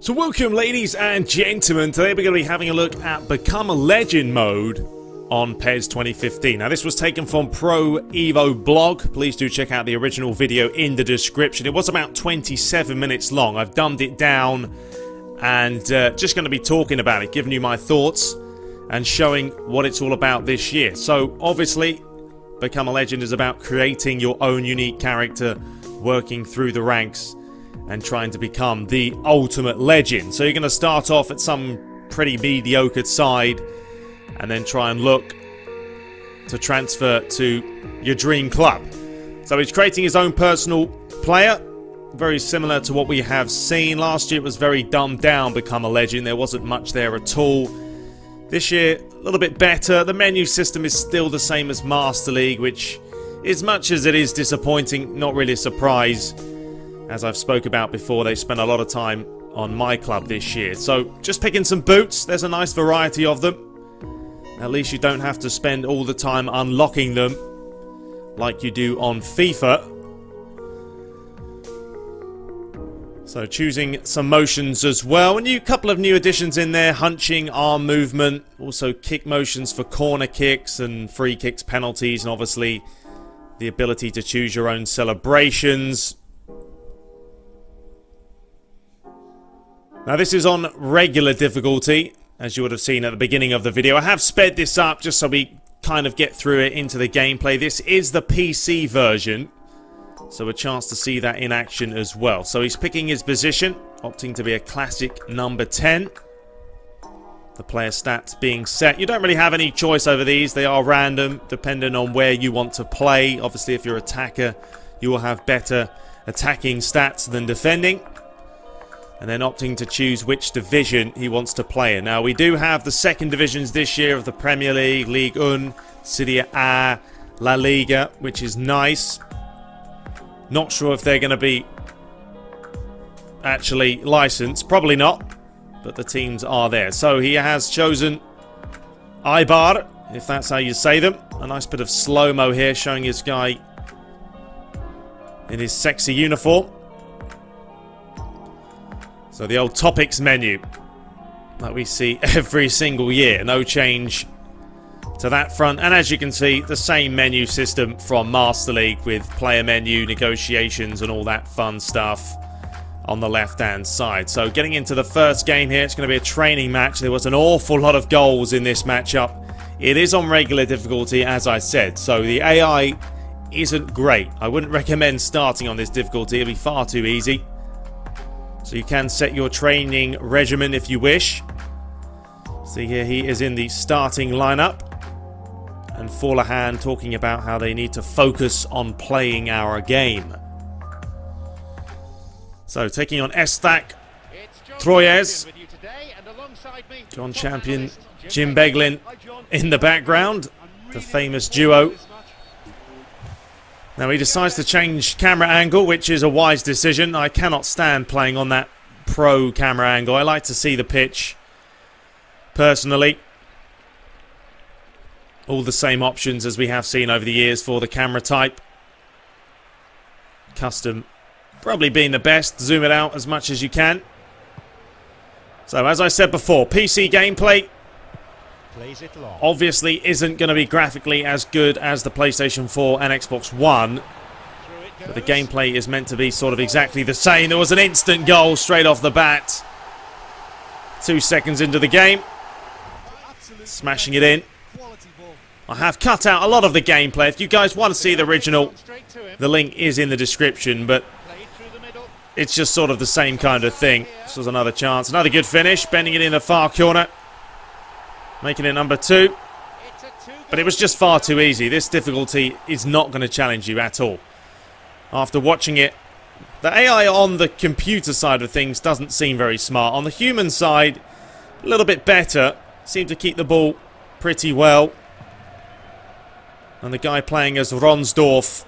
So welcome, ladies and gentlemen. Today we're going to be having a look at Become a Legend mode on PES 2015. Now this was taken from Pro Evo blog. Please do check out the original video in the description. It was about 27 minutes long. I've dumbed it down and just going to be talking about it, giving you my thoughts and showing what it's all about this year. So obviously Become a Legend is about creating your own unique character, working through the ranks and trying to become the ultimate legend. So you're going to start off at some pretty mediocre side and then try and look to transfer to your dream club. So he's creating his own personal player, very similar to what we have seen. Last year it was very dumbed down, Become a Legend. There wasn't much there at all. This year, a little bit better. The menu system is still the same as Master League, which, as much as it is disappointing, not really a surprise. As I've spoke about before, they spent a lot of time on my club this year. So, just picking some boots. There's a nice variety of them. At least you don't have to spend all the time unlocking them like you do on FIFA. So, choosing some motions as well. A couple of new additions in there. Hunching, arm movement. Also, kick motions for corner kicks and free kicks, penalties. And obviously, the ability to choose your own celebrations. Now this is on regular difficulty, as you would have seen at the beginning of the video. I have sped this up just so we kind of get through it into the gameplay. This is the PC version, so a chance to see that in action as well. So he's picking his position, opting to be a classic number 10. The player stats being set. You don't really have any choice over these. They are random, depending on where you want to play. Obviously, if you're an attacker, you will have better attacking stats than defending. And then opting to choose which division he wants to play in. Now, we do have the second divisions this year of the Premier League, Ligue 1, Serie A, La Liga, which is nice. Not sure if they're going to be actually licensed. Probably not. But the teams are there. So he has chosen Ibar, if that's how you say them. A nice bit of slow-mo here, showing his guy in his sexy uniform. So the old topics menu that we see every single year. No change to that front. And as you can see, the same menu system from Master League with player menu, negotiations and all that fun stuff on the left-hand side. So getting into the first game here, it's going to be a training match. There was an awful lot of goals in this matchup. It is on regular difficulty, as I said. So the AI isn't great. I wouldn't recommend starting on this difficulty. It'll be far too easy. So you can set your training regimen if you wish. See here, he is in the starting lineup. And Forlahan talking about how they need to focus on playing our game. So taking on Estak, Troyes, John Champion, Jim Beglin in the background. The famous duo. Now he decides to change camera angle, which is a wise decision. I cannot stand playing on that pro camera angle. I like to see the pitch, personally. All the same options as we have seen over the years for the camera type. Custom probably being the best. Zoom it out as much as you can. So as I said before, PC gameplay obviously isn't going to be graphically as good as the PlayStation 4 and Xbox One. But the gameplay is meant to be sort of exactly the same. There was an instant goal straight off the bat. 2 seconds into the game. Smashing it in. I have cut out a lot of the gameplay. If you guys want to see the original, the link is in the description. But it's just sort of the same kind of thing. This was another chance. Another good finish. Bending it in the far corner. Making it number 2. But it was just far too easy. This difficulty is not going to challenge you at all. After watching it, the AI on the computer side of things doesn't seem very smart. On the human side, a little bit better. Seem to keep the ball pretty well. And the guy playing as Ronsdorf,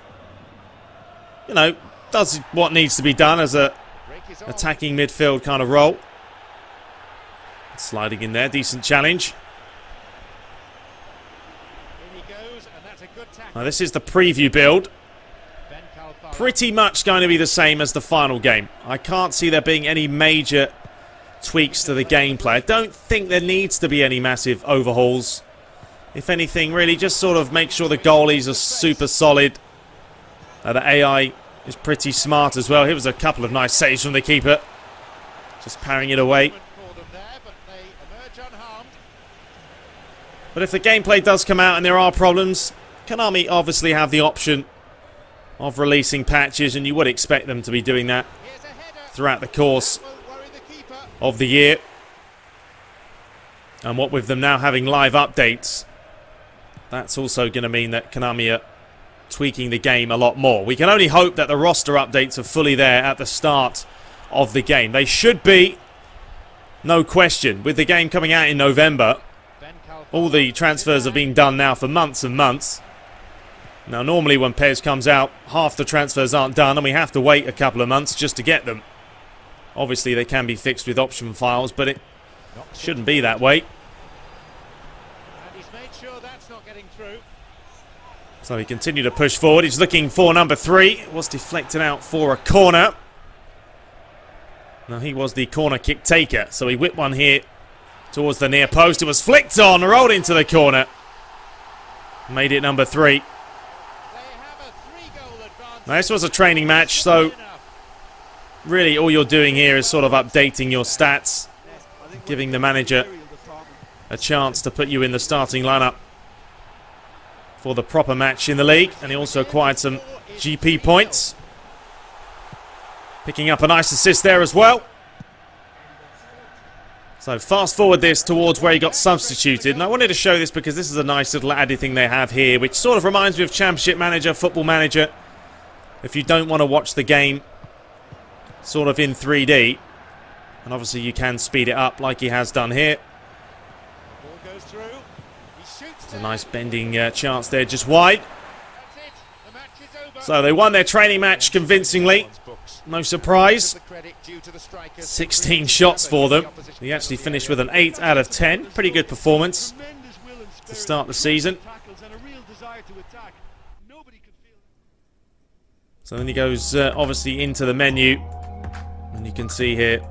you know, does what needs to be done as a attacking midfield kind of role. Sliding in there, decent challenge. Now this is the preview build. Pretty much going to be the same as the final game. I can't see there being any major tweaks to the gameplay. I don't think there needs to be any massive overhauls. If anything, really just sort of make sure the goalies are super solid. The AI is pretty smart as well. Here was a couple of nice saves from the keeper. Just parrying it away. But if the gameplay does come out and there are problems, Konami obviously have the option of releasing patches, and you would expect them to be doing that throughout the course of the year. And what with them now having live updates, that's also going to mean that Konami are tweaking the game a lot more. We can only hope that the roster updates are fully there at the start of the game. They should be, no question. With the game coming out in November, all the transfers have been done now for months and months. Now normally when PES comes out, half the transfers aren't done and we have to wait a couple of months just to get them. Obviously they can be fixed with option files, but it shouldn't be that way. So he continued to push forward. He's looking for number 3. It was deflected out for a corner. Now he was the corner kick taker, so he whipped one here towards the near post. It was flicked on, rolled into the corner. Made it number 3. Now this was a training match, so really all you're doing here is sort of updating your stats, giving the manager a chance to put you in the starting lineup for the proper match in the league. And he also acquired some GP points, picking up a nice assist there as well. So fast forward this towards where he got substituted, and I wanted to show this because this is a nice little added thing they have here, which sort of reminds me of Championship Manager, Football Manager. If you don't want to watch the game sort of in 3D, and obviously you can speed it up like he has done here. There's a nice bending chance there, just wide. So they won their training match convincingly. No surprise. 16 shots for them. He actually finished with an 8 out of 10. Pretty good performance to start the season. So then he goes obviously into the menu, and you can see here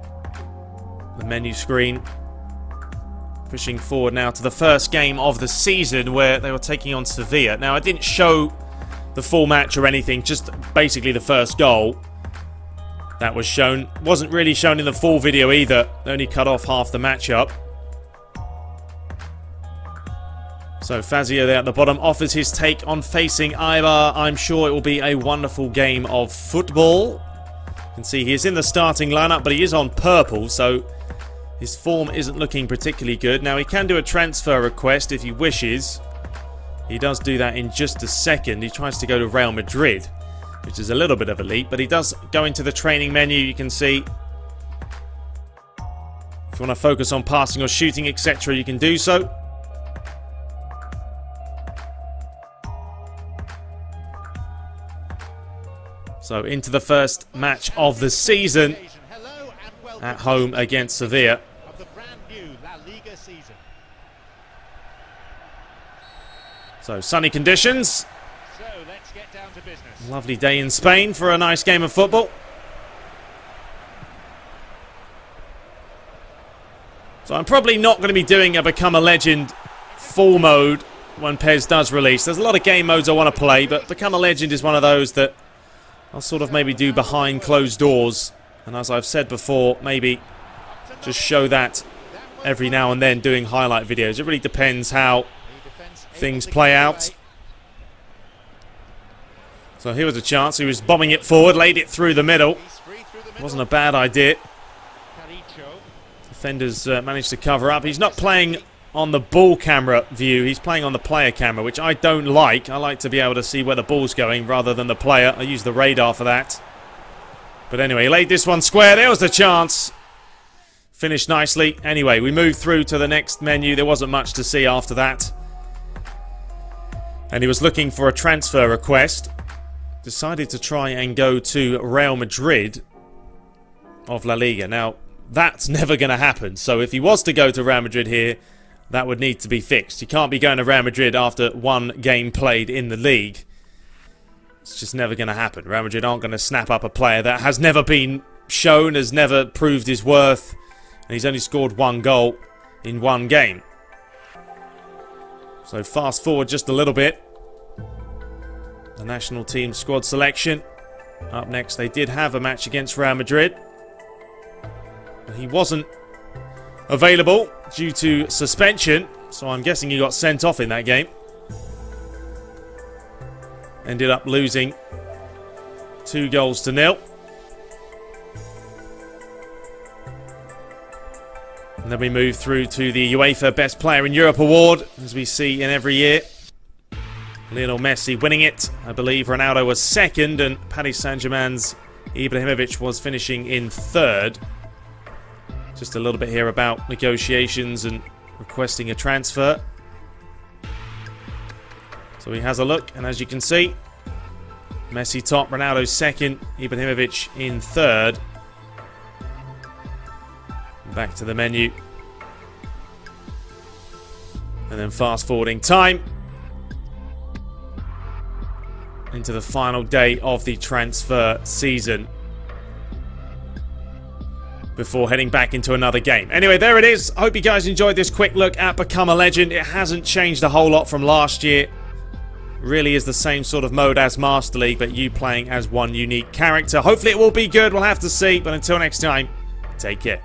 the menu screen. Pushing forward now to the first game of the season where they were taking on Sevilla. Now I didn't show the full match or anything, just basically the first goal that was shown. Wasn't really shown in the full video either. They only cut off half the matchup. So Fazio there at the bottom offers his take on facing Eibar. I'm sure it will be a wonderful game of football. You can see he is in the starting lineup, but he is on purple, so his form isn't looking particularly good. Now he can do a transfer request if he wishes. He does do that in just a second. He tries to go to Real Madrid, which is a little bit of a leap, but he does go into the training menu. You can see if you want to focus on passing or shooting, etc., you can do so. So into the first match of the season at home against Sevilla. So sunny conditions. Lovely day in Spain for a nice game of football. So I'm probably not going to be doing a Become a Legend full mode when PES does release. There's a lot of game modes I want to play, but Become a Legend is one of those that I'll sort of maybe do behind closed doors. And as I've said before, maybe just show that every now and then doing highlight videos. It really depends how things play out. So here was a chance. He was bombing it forward, laid it through the middle. Wasn't a bad idea. Defenders managed to cover up. He's not playing on the ball camera view. He's playing on the player camera, which I don't like. I like to be able to see where the ball's going rather than the player. I use the radar for that. But anyway, he laid this one square. There was the chance. Finished nicely. Anyway, we moved through to the next menu. There wasn't much to see after that. And he was looking for a transfer request. Decided to try and go to Real Madrid of La Liga. Now, that's never going to happen. So if he was to go to Real Madrid here, that would need to be fixed. You can't be going to Real Madrid after one game played in the league. It's just never going to happen. Real Madrid aren't going to snap up a player that has never been shown, has never proved his worth, and he's only scored one goal in one game. So fast forward just a little bit. The national team squad selection. Up next, they did have a match against Real Madrid, but he wasn't available due to suspension, so I'm guessing he got sent off in that game. Ended up losing 2-0. And then we move through to the UEFA Best Player in Europe award, as we see in every year. Lionel Messi winning it. I believe Ronaldo was second, and Paris Saint-Germain's Ibrahimovic was finishing in third. Just a little bit here about negotiations and requesting a transfer. So he has a look, and as you can see, Messi top, Ronaldo second, Ibrahimovic in third. Back to the menu. And then fast forwarding time into the final day of the transfer season before heading back into another game. Anyway, there it is. I hope you guys enjoyed this quick look at Become a Legend. It hasn't changed a whole lot from last year. Really is the same sort of mode as Master League, but you playing as one unique character. Hopefully it will be good. We'll have to see. But until next time, take care.